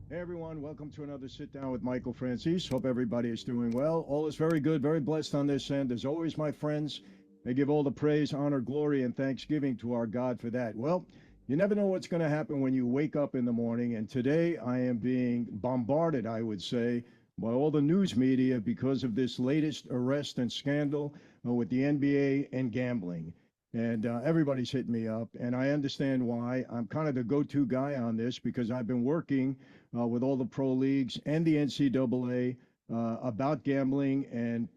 Hey everyone, welcome to another sit down with Michael Franzese. Hope everybody is doing well. All is very good, very blessed on this end. As always, my friends, I give all the praise, honor, glory, and thanksgiving to our God for that. Well, you never know what's going to happen when you wake up in the morning, and today I am being bombarded, I would say, by all the news media because of this latest arrest and scandal with the NBA and gambling. And everybody's hitting me up, and I understand why. I'm kind of the go to guy on this because I've been working with all the pro leagues and the NCAA about gambling and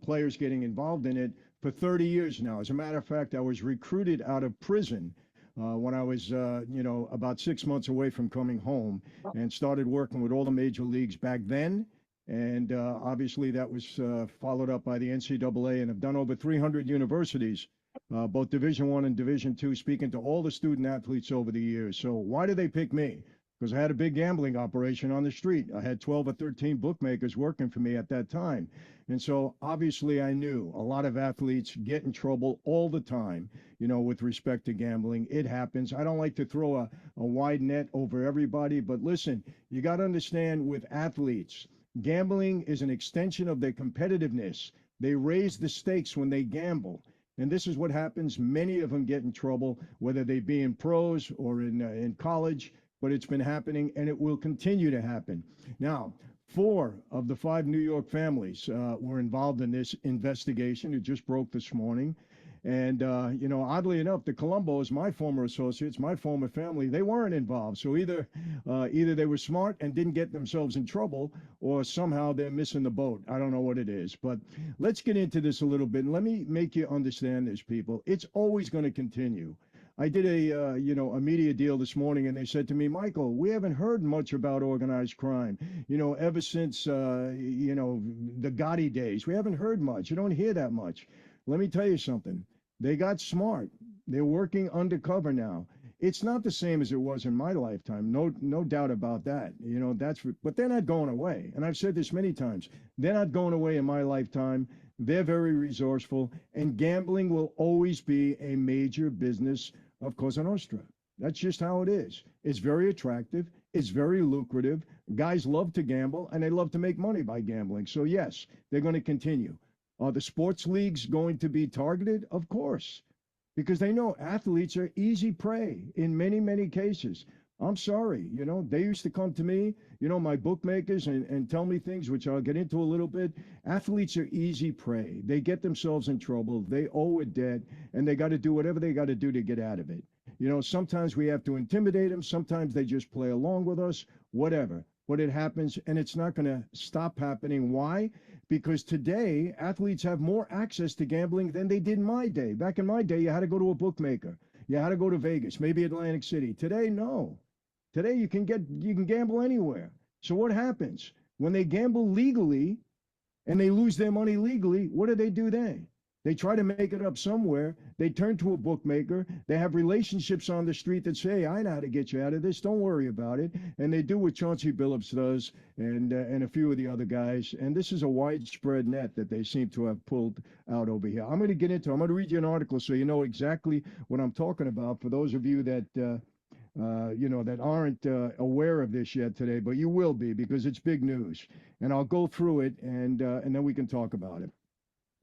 players getting involved in it for 30 years now. As a matter of fact, I was recruited out of prison when I was, about 6 months away from coming home and started working with all the major leagues back then. And obviously, that was followed up by the NCAA, and have done over 300 universities, both Division One and Division Two, speaking to all the student athletes over the years. So why did they pick me? Because I had a big gambling operation on the street. I had 12 or 13 bookmakers working for me at that time. And so obviously I knew a lot of athletes get in trouble all the time, with respect to gambling. It happens. I don't like to throw a wide net over everybody, but listen, you got to understand with athletes, gambling is an extension of their competitiveness. They raise the stakes when they gamble. And this is what happens. Many of them get in trouble, whether they be in pros or in college, but it's been happening and it will continue to happen. Now, four of the five New York families were involved in this investigation. It just broke this morning. And, oddly enough, the Colombos, my former associates, my former family, they weren't involved. So either they were smart and didn't get themselves in trouble, or somehow they're missing the boat. I don't know what it is. But let's get into this a little bit. And let me make you understand this, people. It's always going to continue. I did a media deal this morning, and they said to me, Michael, we haven't heard much about organized crime, ever since the Gotti days. We haven't heard much. You don't hear that much. Let me tell you something. They got smart. They're working undercover now. It's not the same as it was in my lifetime. No doubt about that. But they're not going away. And I've said this many times. They're not going away in my lifetime. They're very resourceful, and gambling will always be a major business of Cosa Nostra. That's just how it is. It's very attractive. It's very lucrative. Guys love to gamble, and they love to make money by gambling. So yes, they're going to continue. Are the sports leagues going to be targeted? Of course, because they know athletes are easy prey in many, many cases. I'm sorry, they used to come to me, my bookmakers, and tell me things, which I'll get into a little bit. Athletes are easy prey. They get themselves in trouble. They owe a debt, and they got to do whatever they got to do to get out of it. Sometimes we have to intimidate them. Sometimes they just play along with us, whatever. But it happens, and it's not going to stop happening. Why? Because today, athletes have more access to gambling than they did in my day. Back in my day, you had to go to a bookmaker. You had to go to Vegas, maybe Atlantic City. Today, no. Today you can gamble anywhere. So what happens? When they gamble legally and they lose their money legally, what do then? They try to make it up somewhere. They turn to a bookmaker. They have relationships on the street that say, I know how to get you out of this. Don't worry about it. And they do what Chauncey Billups does, and a few of the other guys. And this is a widespread net that they seem to have pulled out over here. I'm going to read you an article so you know exactly what I'm talking about for those of you that that aren't aware of this yet today, but you will be because it's big news. And I'll go through it, and then we can talk about it.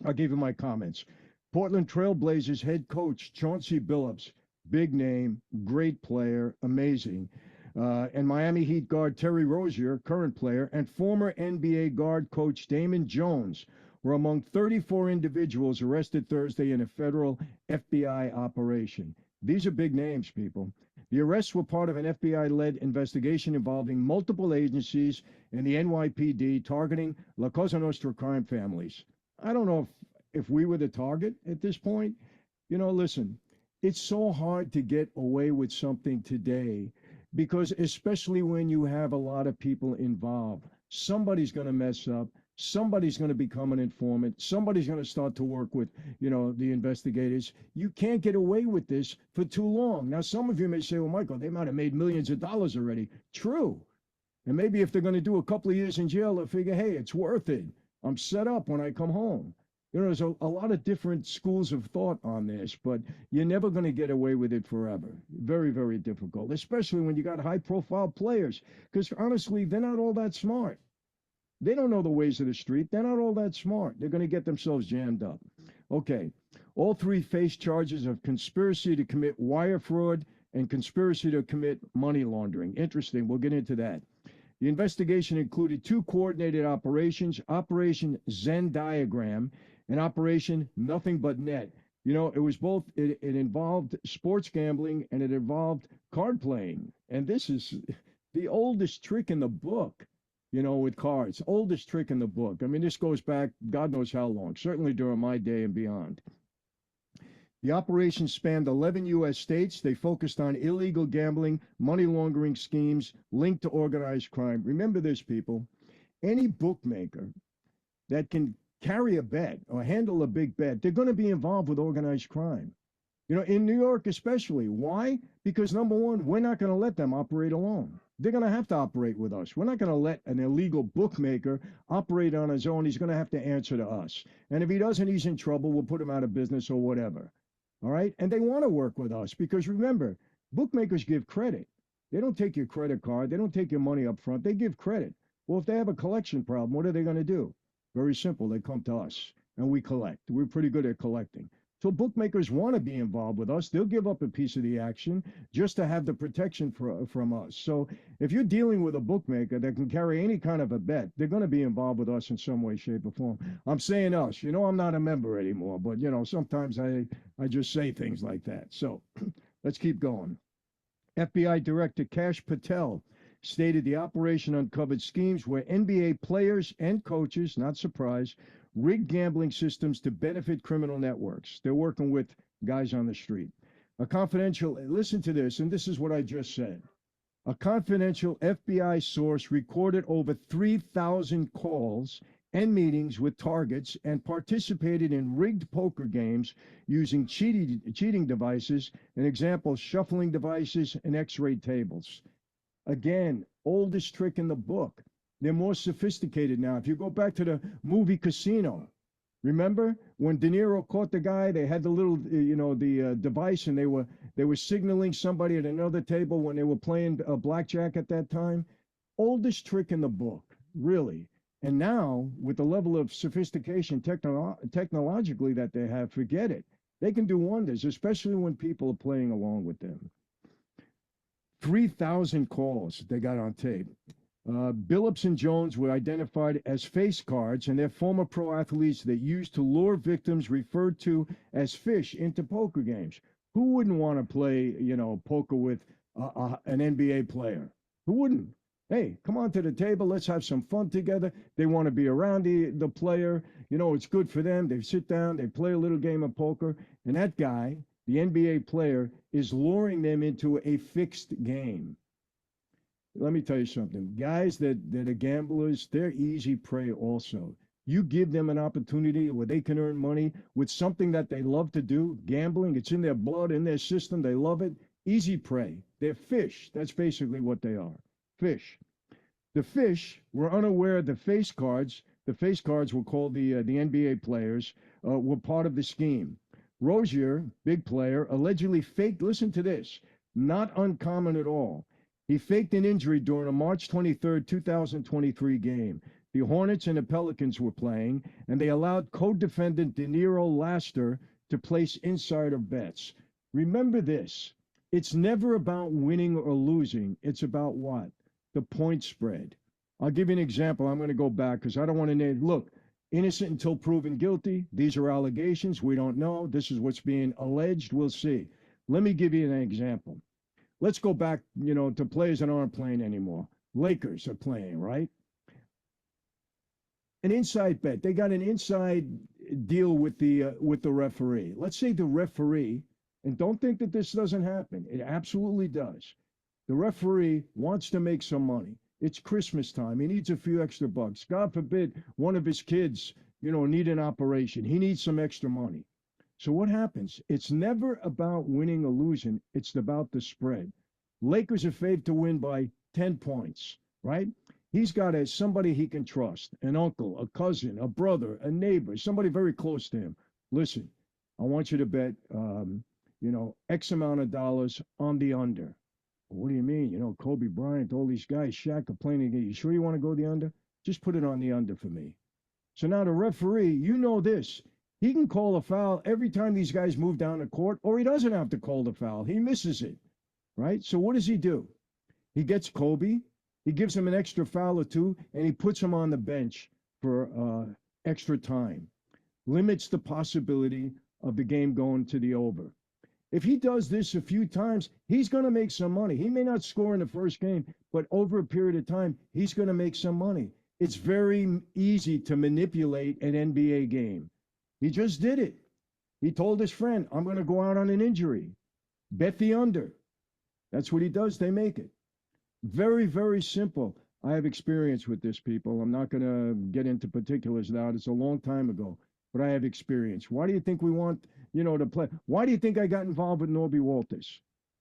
I'll give you my comments. Portland Trailblazers head coach Chauncey Billups, big name, great player, amazing. And Miami Heat guard Terry Rozier, current player, and former NBA guard coach Damon Jones were among 34 individuals arrested Thursday in a federal FBI operation. These are big names, people. The arrests were part of an FBI-led investigation involving multiple agencies and the NYPD targeting La Cosa Nostra crime families. I don't know if we were the target at this point. Listen, it's so hard to get away with something today because especially when you have a lot of people involved, somebody's going to mess up. Somebody's going to become an informant. Somebody's going to start to work with, the investigators. You can't get away with this for too long. Now, some of you may say, well, Michael, they might have made millions of dollars already. True. And maybe if they're going to do a couple of years in jail, they'll figure, hey, it's worth it. I'm set up when I come home. You know, there's a lot of different schools of thought on this, but you're never going to get away with it forever. Very, very difficult, especially when you got high profile players, because honestly, they're not all that smart. They don't know the ways of the street. They're not all that smart. They're going to get themselves jammed up. Okay. All three face charges of conspiracy to commit wire fraud and conspiracy to commit money laundering. Interesting. We'll get into that. The investigation included two coordinated operations, Operation Zen Diagram and Operation Nothing But Net. You know, it was both, it involved sports gambling and it involved card playing. And this is the oldest trick in the book, you know, with cards. Oldest trick in the book. I mean, this goes back God knows how long, certainly during my day and beyond. The operation spanned 11 U.S. states. They focused on illegal gambling, money laundering schemes linked to organized crime. Remember this, people. Any bookmaker that can carry a bet or handle a big bet, they're going to be involved with organized crime. You know, in New York especially. Why? Because number one, we're not going to let them operate alone. They're going to have to operate with us. We're not going to let an illegal bookmaker operate on his own. He's going to have to answer to us. And if he doesn't, he's in trouble. We'll put him out of business or whatever. All right. And they want to work with us because remember, bookmakers give credit. They don't take your credit card. They don't take your money up front. They give credit. Well, if they have a collection problem, what are they going to do? Very simple. They come to us and we collect. We're pretty good at collecting. So bookmakers want to be involved with us. They'll give up a piece of the action just to have the protection from us. So if you're dealing with a bookmaker that can carry any kind of a bet, they're going to be involved with us in some way, shape, or form. I'm saying us. You know, I'm not a member anymore, but, you know, sometimes I just say things like that. So let's keep going. FBI Director Kash Patel stated the operation uncovered schemes where NBA players and coaches, not surprised, rigged gambling systems to benefit criminal networks. They're working with guys on the street. A confidential, listen to this, and this is what I just said. A confidential FBI source recorded over 3,000 calls and meetings with targets and participated in rigged poker games using cheating devices, an example, shuffling devices and x-ray tables. Again, oldest trick in the book. They're more sophisticated now. If you go back to the movie Casino, remember when De Niro caught the guy, they had the little, the device, and they were signaling somebody at another table when they were playing blackjack at that time. Oldest trick in the book, really. And now, with the level of sophistication technologically that they have, forget it. They can do wonders, especially when people are playing along with them. 3,000 calls they got on tape. Billups and Jones were identified as face cards, and they're former pro athletes that used to lure victims referred to as fish into poker games. Who wouldn't want to play, poker with an NBA player? Who wouldn't? Hey, come on to the table. Let's have some fun together. They want to be around the player. You know, it's good for them. They sit down, they play a little game of poker, and that guy, the NBA player, is luring them into a fixed game. Let me tell you something. Guys that are gamblers, they're easy prey also. You give them an opportunity where they can earn money with something that they love to do, gambling. It's in their blood, in their system. They love it. Easy prey. They're fish. That's basically what they are. Fish. The fish were unaware the face cards. The face cards were called the NBA players, were part of the scheme. Rozier, big player, allegedly faked, listen to this, not uncommon at all. He faked an injury during a March 23rd, 2023 game. The Hornets and the Pelicans were playing, and they allowed co-defendant De Niro Laster to place insider bets. Remember this. It's never about winning or losing. It's about what? The point spread. I'll give you an example. I'm going to go back because I don't want to name. Look, innocent until proven guilty. These are allegations. We don't know. This is what's being alleged. We'll see. Let me give you an example. Let's go back, to players that aren't playing anymore. Lakers are playing, right? An inside bet. They got an inside deal with the referee. Let's say the referee, and don't think that this doesn't happen. It absolutely does. The referee wants to make some money. It's Christmas time. He needs a few extra bucks. God forbid one of his kids, need an operation. He needs some extra money. So what happens? It's never about winning or losing. It's about the spread. Lakers are favored to win by 10 points, right? He's got somebody he can trust, an uncle, a cousin, a brother, a neighbor, somebody very close to him. Listen, I want you to bet, X amount of dollars on the under. What do you mean? Kobe Bryant, all these guys, Shaq are playing again. You sure you want to go the under? Just put it on the under for me. So now the referee, you know this. He can call a foul every time these guys move down the court, or he doesn't have to call the foul. He misses it, right? So what does he do? He gets Kobe, he gives him an extra foul or two, and he puts him on the bench for extra time. Limits the possibility of the game going to the over. If he does this a few times, he's going to make some money. He may not score in the first game, but over a period of time, he's going to make some money. It's very easy to manipulate an NBA game. He just did it. He told his friend, I'm going to go out on an injury. Bet the under. That's what he does. They make it. Very, very simple. I have experience with this, people. I'm not going to get into particulars now. It's a long time ago, but I have experience. Why do you think we want, to play? Why do you think I got involved with Norby Walters?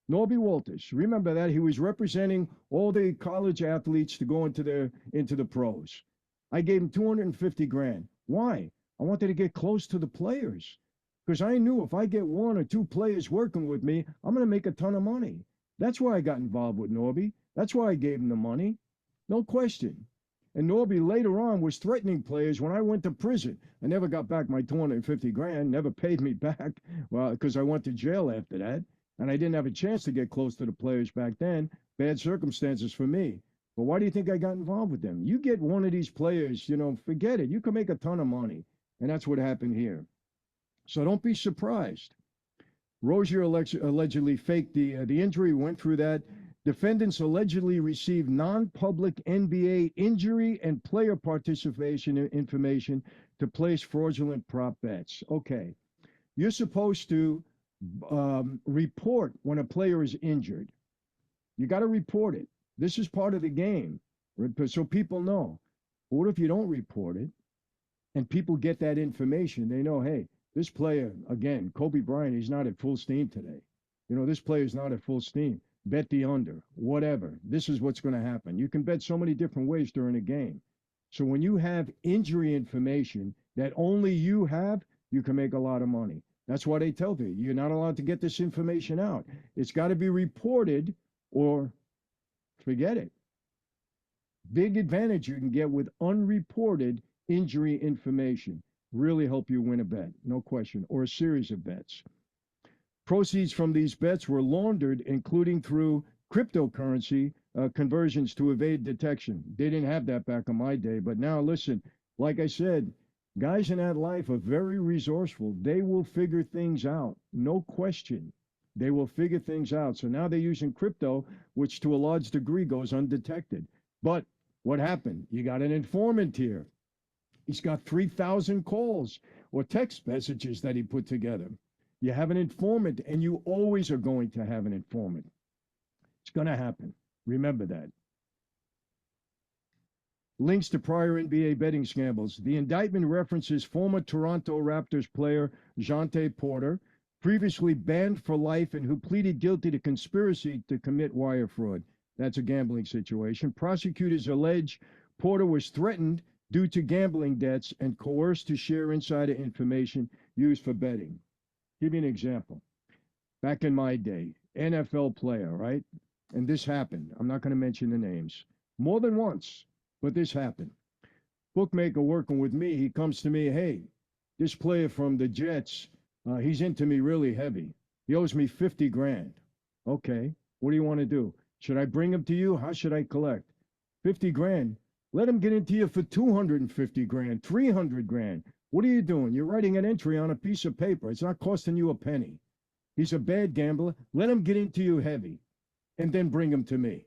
Norby Walters, remember that? He was representing all the college athletes to go into the pros. I gave him 250 grand. Why? I wanted to get close to the players because I knew if I get one or two players working with me, I'm going to make a ton of money. That's why I got involved with Norby. That's why I gave him the money. No question. And Norby later on was threatening players when I went to prison. I never got back my 250 grand, never paid me back, well, because I went to jail after that. And I didn't have a chance to get close to the players back then. Bad circumstances for me. But why do you think I got involved with them? You get one of these players, forget it. You can make a ton of money. And that's what happened here. So don't be surprised. Rozier allegedly faked the injury, went through that. Defendants allegedly received non-public NBA injury and player participation information to place fraudulent prop bets. Okay. You're supposed to report when a player is injured. You got to report it. This is part of the game, so people know. But what if you don't report it and people get that information? They know, hey, this player, again, Kobe Bryant, he's not at full steam today. This player's not at full steam. Bet the under, whatever. This is what's going to happen. You can bet so many different ways during a game. So when you have injury information that only you have, you can make a lot of money. That's why they tell you, you're not allowed to get this information out. It's got to be reported or forget it. Big advantage you can get with unreported injury information. Really help you win a bet, no question, or a series of bets. Proceeds from these bets were laundered, including through cryptocurrency conversions to evade detection. They didn't have that back in my day, but now listen, like I said, guys in that life are very resourceful. They will figure things out, no question. They will figure things out. So now they're using crypto, which to a large degree goes undetected. But what happened? You got an informant here. He's got 3,000 calls or text messages that he put together. You have an informant, and you always are going to have an informant. It's going to happen. Remember that. Links to prior NBA betting scandals. The indictment references former Toronto Raptors player Jontay Porter, previously banned for life and who pleaded guilty to conspiracy to commit wire fraud. That's a gambling situation. Prosecutors allege Porter was threatened due to gambling debts and coerced to share insider information used for betting. Give you an example. Back in my day, NFL player, right? And this happened. I'm not going to mention the names. More than once, but this happened. Bookmaker working with me, he comes to me, hey, this player from the Jets, he's into me really heavy. He owes me 50 grand. Okay, what do you want to do? Should I bring him to you? How should I collect? 50 grand. Let him get into you for 250 grand, 300 grand. What are you doing? You're writing an entry on a piece of paper. It's not costing you a penny. He's a bad gambler. Let him get into you heavy and then bring him to me.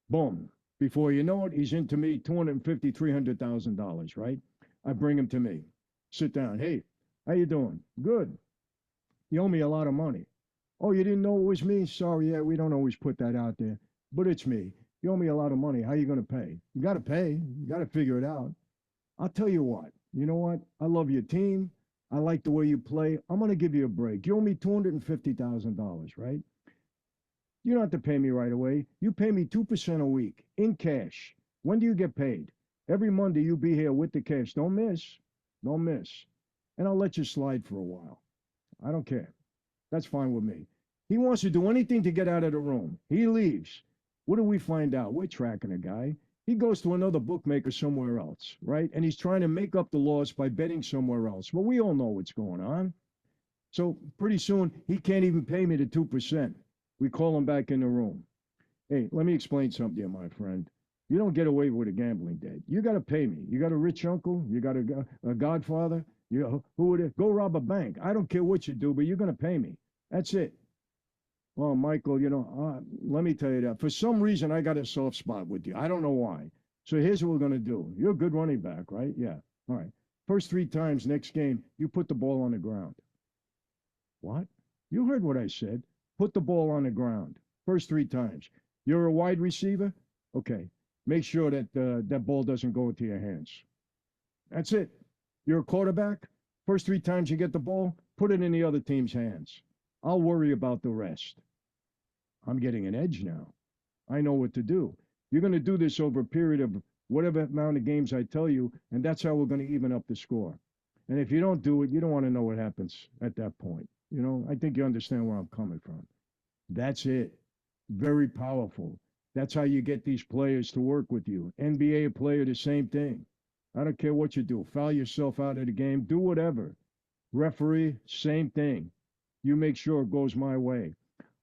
Boom. Before you know it, he's into me $250,000, $300,000, right? I bring him to me. Sit down. Hey, how you doing? Good. You owe me a lot of money. Oh, you didn't know it was me? Sorry, yeah, we don't always put that out there. But it's me. You owe me a lot of money. How are you going to pay? You got to pay. You got to figure it out. I'll tell you what. You know what? I love your team. I like the way you play. I'm going to give you a break. You owe me $250,000, right? You don't have to pay me right away. You pay me 2% a week in cash. When do you get paid? Every Monday you be here with the cash. Don't miss. Don't miss. And I'll let you slide for a while. I don't care. That's fine with me. He wants to do anything to get out of the room. He leaves. What do we find out? We're tracking a guy. He goes to another bookmaker somewhere else, right? And he's trying to make up the loss by betting somewhere else. Well, we all know what's going on. So pretty soon, he can't even pay me the 2%. We call him back in the room. Hey, let me explain something to you, my friend. You don't get away with a gambling debt. You got to pay me. You got a rich uncle. You got a godfather. Who would it? Go rob a bank. I don't care what you do, but you're going to pay me. That's it. Well, Michael, let me tell you that. For some reason, I got a soft spot with you. I don't know why. So here's what we're going to do. You're a good running back, right? Yeah. All right. First 3 times next game, you put the ball on the ground. What? You heard what I said. Put the ball on the ground. First 3 times. You're a wide receiver? Okay. Make sure that that ball doesn't go into your hands. That's it. You're a quarterback? First 3 times you get the ball, put it in the other team's hands. I'll worry about the rest. I'm getting an edge now. I know what to do. You're going to do this over a period of whatever amount of games I tell you, and that's how we're going to even up the score. And if you don't do it, you don't want to know what happens at that point. I think you understand where I'm coming from. That's it. Very powerful. That's how you get these players to work with you. NBA player, the same thing. I don't care what you do. Foul yourself out of the game. Do whatever. Referee, same thing. You make sure it goes my way.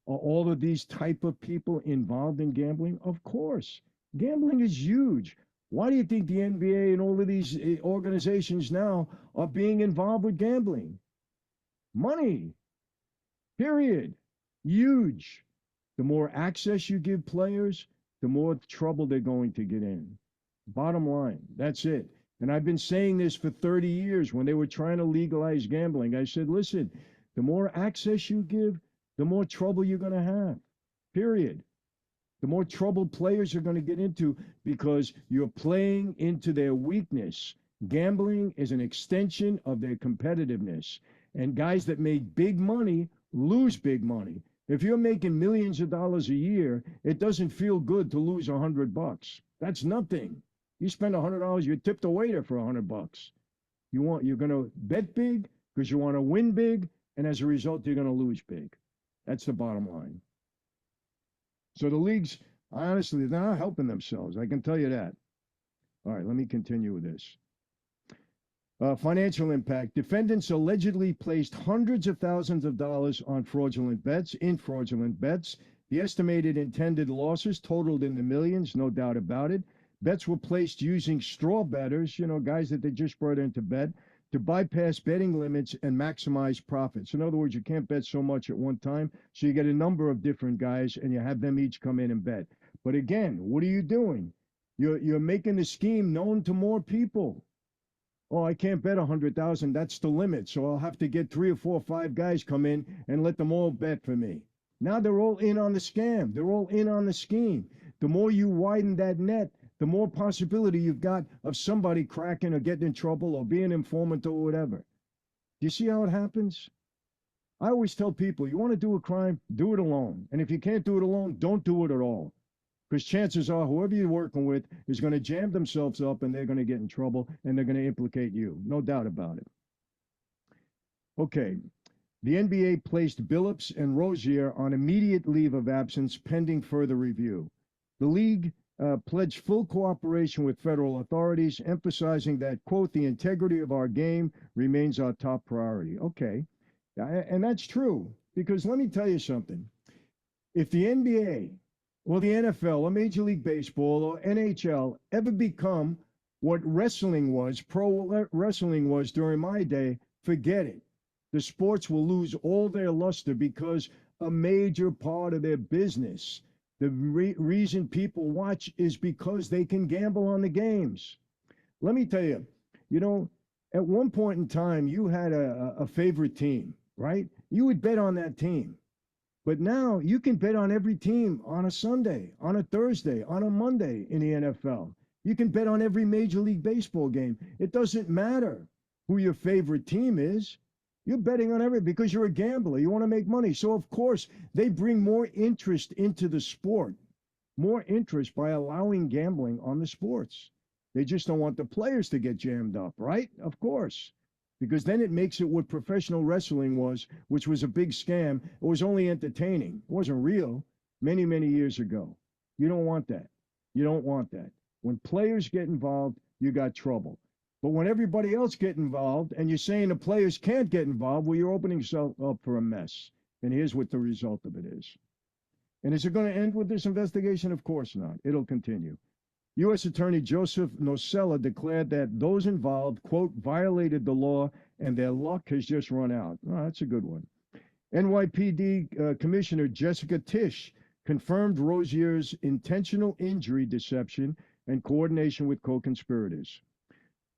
Are all of these type of people involved in gambling? Of course. Gambling is huge. Why do you think the NBA and all of these organizations now are being involved with gambling? Money. Period. Huge. The more access you give players, the more trouble they're going to get in. Bottom line, that's it. And I've been saying this for 30 years when they were trying to legalize gambling. I said, listen, the more access you give, the more trouble you're going to have. Period. The more trouble players are going to get into because you're playing into their weakness. Gambling is an extension of their competitiveness. And guys that make big money lose big money. If you're making millions of dollars a year, it doesn't feel good to lose $100. That's nothing. You spend $100, you tip the waiter for $100. You're going to bet big because you want to win big, and as a result, you're going to lose big. That's the bottom line. So the leagues, honestly, they're not helping themselves. I can tell you that. All right, let me continue with this. Financial impact. Defendants allegedly placed hundreds of thousands of dollars on fraudulent bets, The estimated intended losses totaled in the millions, no doubt about it. Bets were placed using straw bettors, guys that they just brought in to bet, to bypass betting limits and maximize profits. In other words, you can't bet so much at one time, so you get a number of different guys and you have them each come in and bet. But again, what are you doing? You're making the scheme known to more people. Oh, I can't bet 100,000. That's the limit. So I'll have to get 3 or 4 or 5 guys come in and let them all bet for me. Now they're all in on the scam. They're all in on the scheme. The more you widen that net, the more possibility you've got of somebody cracking or getting in trouble or being an informant or whatever. Do you see how it happens? I always tell people, you want to do a crime, do it alone. And if you can't do it alone, don't do it at all. Because chances are whoever you're working with is going to jam themselves up and they're going to get in trouble and they're going to implicate you. No doubt about it. Okay. The NBA placed Billups and Rozier on immediate leave of absence pending further review. The league pledged full cooperation with federal authorities, emphasizing that, quote, the integrity of our game remains our top priority. Okay. And that's true, because let me tell you something. If the NBA or the NFL or Major League Baseball or NHL ever become what wrestling was, pro wrestling was during my day, forget it. The sports will lose all their luster because a major part of their business, the reason people watch is because they can gamble on the games. Let me tell you, at one point in time, you had a favorite team, right? You would bet on that team. But now you can bet on every team on a Sunday, on a Thursday, on a Monday in the NFL. You can bet on every Major League Baseball game. It doesn't matter who your favorite team is. You're betting on everything because you're a gambler. You want to make money. So, of course, they bring more interest into the sport. more interest by allowing gambling on the sports. They just don't want the players to get jammed up, right? Of course. Because then it makes it what professional wrestling was, which was a big scam. It was only entertaining. It wasn't real many, many years ago. You don't want that. You don't want that. When players get involved, you got trouble. But when everybody else get involved and you're saying the players can't get involved, well, you're opening yourself up for a mess. And here's what the result of it is. And is it going to end with this investigation? Of course not. It'll continue. U.S. Attorney Joseph Nocella declared that those involved, quote, violated the law and their luck has just run out. Oh, that's a good one. NYPD Commissioner Jessica Tisch confirmed Rozier's intentional injury deception and coordination with co-conspirators.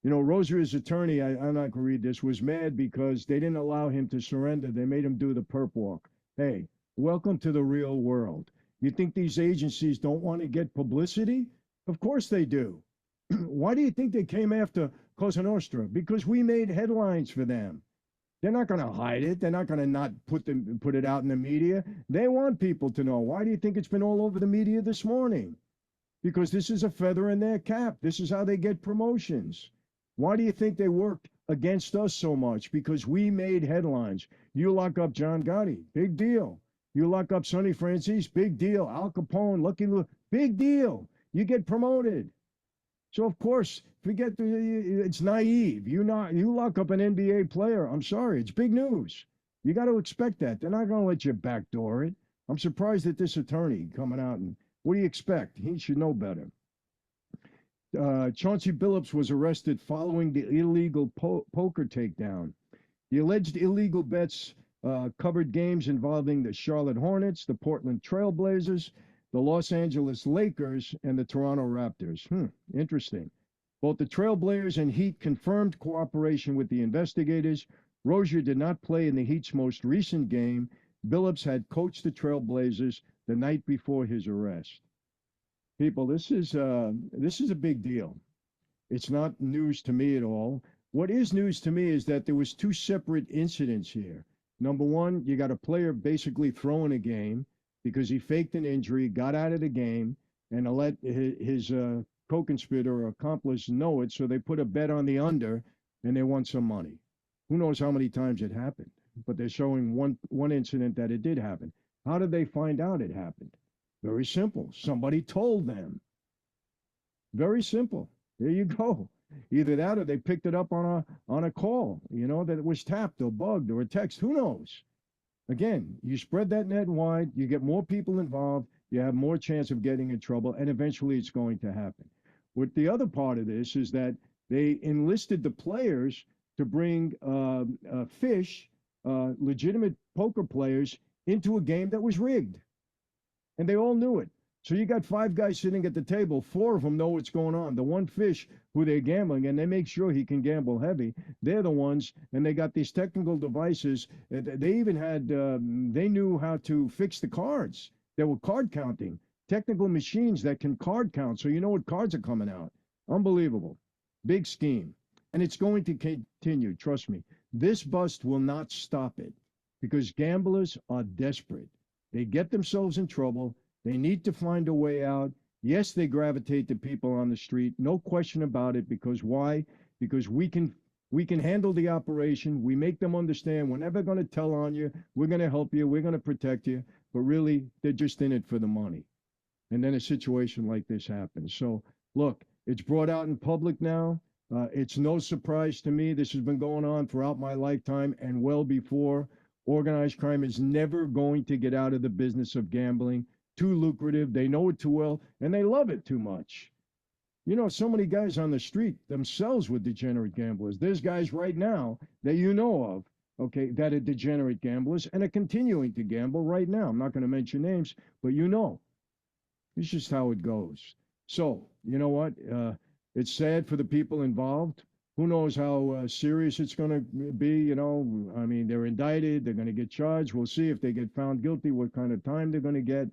You know, Rozier's attorney, I'm not going to read this, was mad because they didn't allow him to surrender. They made him do the perp walk. Hey, welcome to the real world. You think these agencies don't want to get publicity? Of course they do. Why do you think they came after Cosa Nostra? Because we made headlines for them. They're not going to hide it. They're not going to not put it out in the media. They want people to know. Why do you think it's been all over the media this morning? Because this is a feather in their cap. This is how they get promotions. Why do you think they worked against us so much? Because we made headlines. You lock up John Gotti, big deal. You lock up Sonny Franzese, big deal. Al Capone, Lucky Luke, big deal. You get promoted. So of course, it's naive. You lock up an NBA player. I'm sorry, it's big news. You got to expect that. They're not going to let you backdoor it. I'm surprised at this attorney coming out and what do you expect? He should know better. Chauncey Billups was arrested following the illegal poker takedown. The alleged illegal bets covered games involving the Charlotte Hornets, the Portland Trail Blazers, the Los Angeles Lakers, and the Toronto Raptors. Interesting. Both the Trailblazers and Heat confirmed cooperation with the investigators. Rozier did not play in the Heat's most recent game. Billups had coached the Trailblazers the night before his arrest. People, this is a big deal. It's not news to me at all. What is news to me is that there was two separate incidents here. Number one, you got a player basically throwing a game because he faked an injury, got out of the game, and let his co-conspirator or accomplice know it, so they put a bet on the under, and they won some money. Who knows how many times it happened? But they're showing one incident that it did happen. How did they find out it happened? Very simple. Somebody told them. Very simple. There you go. Either that or they picked it up on a call, that it was tapped or bugged or a text. Who knows? Again, you spread that net wide, you get more people involved, you have more chance of getting in trouble, and eventually it's going to happen. What the other part of this is that they enlisted the players to bring legitimate poker players, into a game that was rigged. And they all knew it. So you got 5 guys sitting at the table. 4 of them know what's going on. The one fish who they're gambling, and they make sure he can gamble heavy. They're the ones, and they got these technical devices. They even had, they knew how to fix the cards. They were card counting. Technical machines that can card count, so you know what cards are coming out. Unbelievable. Big scheme. And it's going to continue, trust me. This bust will not stop it because gamblers are desperate. They get themselves in trouble. They need to find a way out. Yes, they gravitate to people on the street. No question about it. Because why? Because we can handle the operation. We make them understand we're never going to tell on you. We're going to help you. We're going to protect you. But really, they're just in it for the money. And then a situation like this happens. So, look, it's brought out in public now. It's no surprise to me. This has been going on throughout my lifetime and well before. Organized crime is never going to get out of the business of gambling. Too lucrative. They know it too well, and they love it too much. You know, so many guys on the street themselves were degenerate gamblers. There's guys right now that you know of, okay, that are degenerate gamblers and are continuing to gamble right now. I'm not going to mention names, but you know. It's just how it goes. So, you know what? It's sad for the people involved. Who knows how serious it's going to be, you know. I mean, they're indicted. They're going to get charged. We'll see if they get found guilty, what kind of time they're going to get.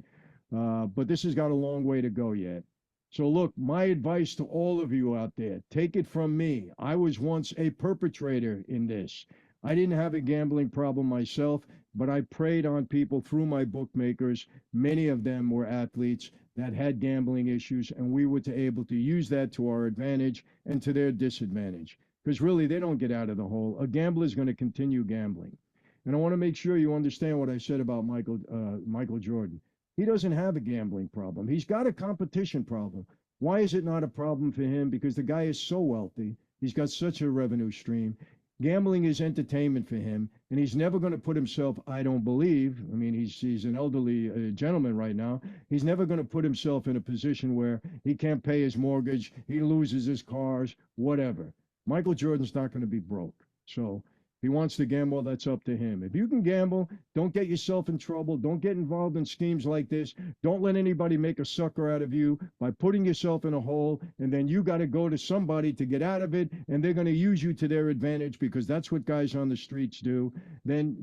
But this has got a long way to go yet. So look, my advice to all of you out there, take it from me. I was once a perpetrator in this. I didn't have a gambling problem myself, but I preyed on people through my bookmakers. Many of them were athletes that had gambling issues, and we were able to use that to our advantage and to their disadvantage. Because really, they don't get out of the hole. A gambler is going to continue gambling. And I want to make sure you understand what I said about Michael Jordan. He doesn't have a gambling problem. He's got a competition problem. Why is it not a problem for him? Because the guy is so wealthy. He's got such a revenue stream. Gambling is entertainment for him, and he's never going to put himself, I don't believe, I mean, he's an elderly gentleman right now. He's never going to put himself in a position where he can't pay his mortgage, he loses his cars, whatever. Michael Jordan's not going to be broke. So if he wants to gamble, that's up to him. If you can gamble, don't get yourself in trouble. Don't get involved in schemes like this. Don't let anybody make a sucker out of you by putting yourself in a hole, and then you got to go to somebody to get out of it, and they're going to use you to their advantage because that's what guys on the streets do. Then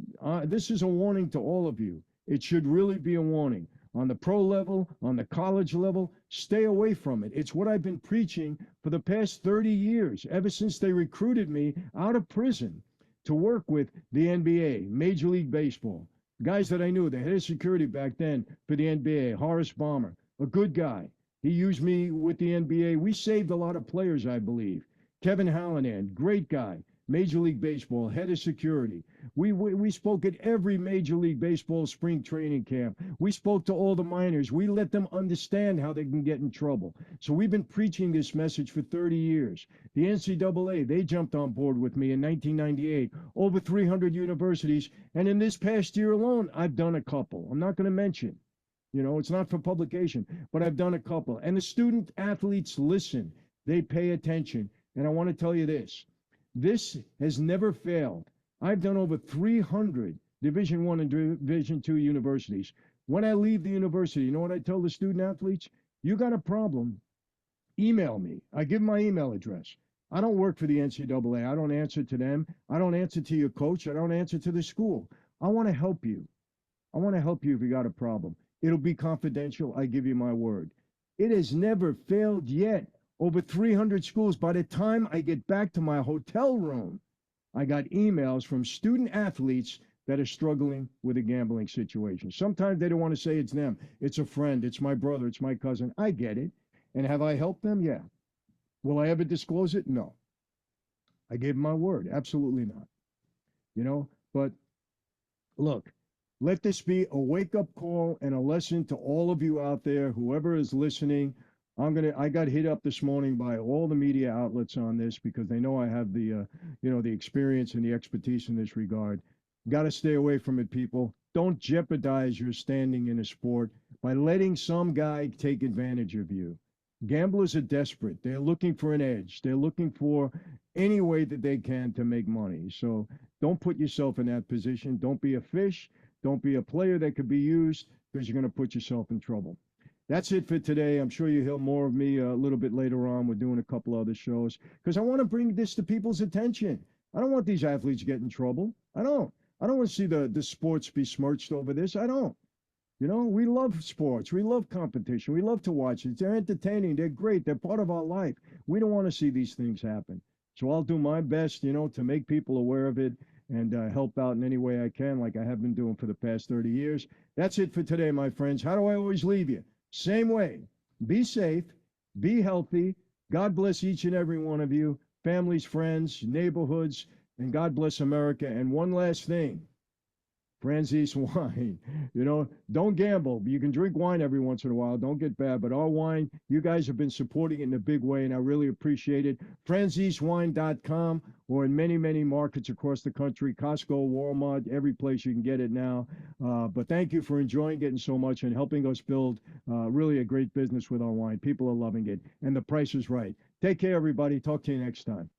this is a warning to all of you. It should really be a warning. On the pro level, on the college level, stay away from it. It's what I've been preaching for the past 30 years, ever since they recruited me out of prison to work with the NBA, Major League Baseball. Guys that I knew, the head of security back then for the NBA, Horace Balmer, a good guy. He used me with the NBA. We saved a lot of players, I believe. Kevin Hallinan, great guy. Major League Baseball, head of security. We spoke at every Major League Baseball spring training camp. We spoke to all the minors. We let them understand how they can get in trouble. So we've been preaching this message for 30 years. The NCAA, they jumped on board with me in 1998, over 300 universities. And in this past year alone, I've done a couple. I'm not going to mention. You know, it's not for publication, but I've done a couple. And the student athletes listen. They pay attention. And I want to tell you this. This has never failed. I've done over 300 Division I and Division II universities. When I leave the university, you know what I tell the student athletes? You got a problem, email me. I give my email address. I don't work for the NCAA. I don't answer to them. I don't answer to your coach. I don't answer to the school. I want to help you. I want to help you if you got a problem. It'll be confidential. I give you my word. It has never failed yet. Over 300 schools. By the time I get back to my hotel room, I got emails from student athletes that are struggling with a gambling situation. Sometimes they don't want to say it's them. It's a friend. It's my brother. It's my cousin. I get it. And have I helped them? Yeah. Will I ever disclose it? No. I gave my word. Absolutely not. You know, but look, let this be a wake-up call and a lesson to all of you out there, whoever is listening. I got hit up this morning by all the media outlets on this because they know I have the, the experience and the expertise in this regard. Got to stay away from it, people. Don't jeopardize your standing in a sport by letting some guy take advantage of you. Gamblers are desperate. They're looking for an edge. They're looking for any way that they can to make money. So don't put yourself in that position. Don't be a fish. Don't be a player that could be used because you're going to put yourself in trouble. That's it for today. I'm sure you'll hear more of me a little bit later on. We're doing a couple other shows because I want to bring this to people's attention. I don't want these athletes to get in trouble. I don't want to see the sports besmirched over this. I don't. You know, we love sports. We love competition. We love to watch it. They're entertaining. They're great. They're part of our life. We don't want to see these things happen. So I'll do my best, to make people aware of it and help out in any way I can, like I have been doing for the past 30 years. That's it for today, my friends. How do I always leave you? Same way. Be safe, be healthy. God bless each and every one of you, families, friends, neighborhoods, and God bless America. And one last thing, Franzese wine. Don't gamble. You can drink wine every once in a while. Don't get bad. But our wine, you guys have been supporting it in a big way, and I really appreciate it. FranzeseWine.com, or in many, many markets across the country, Costco, Walmart, every place you can get it now. But thank you for enjoying it so much and helping us build really a great business with our wine. People are loving it, and the price is right. Take care, everybody. Talk to you next time.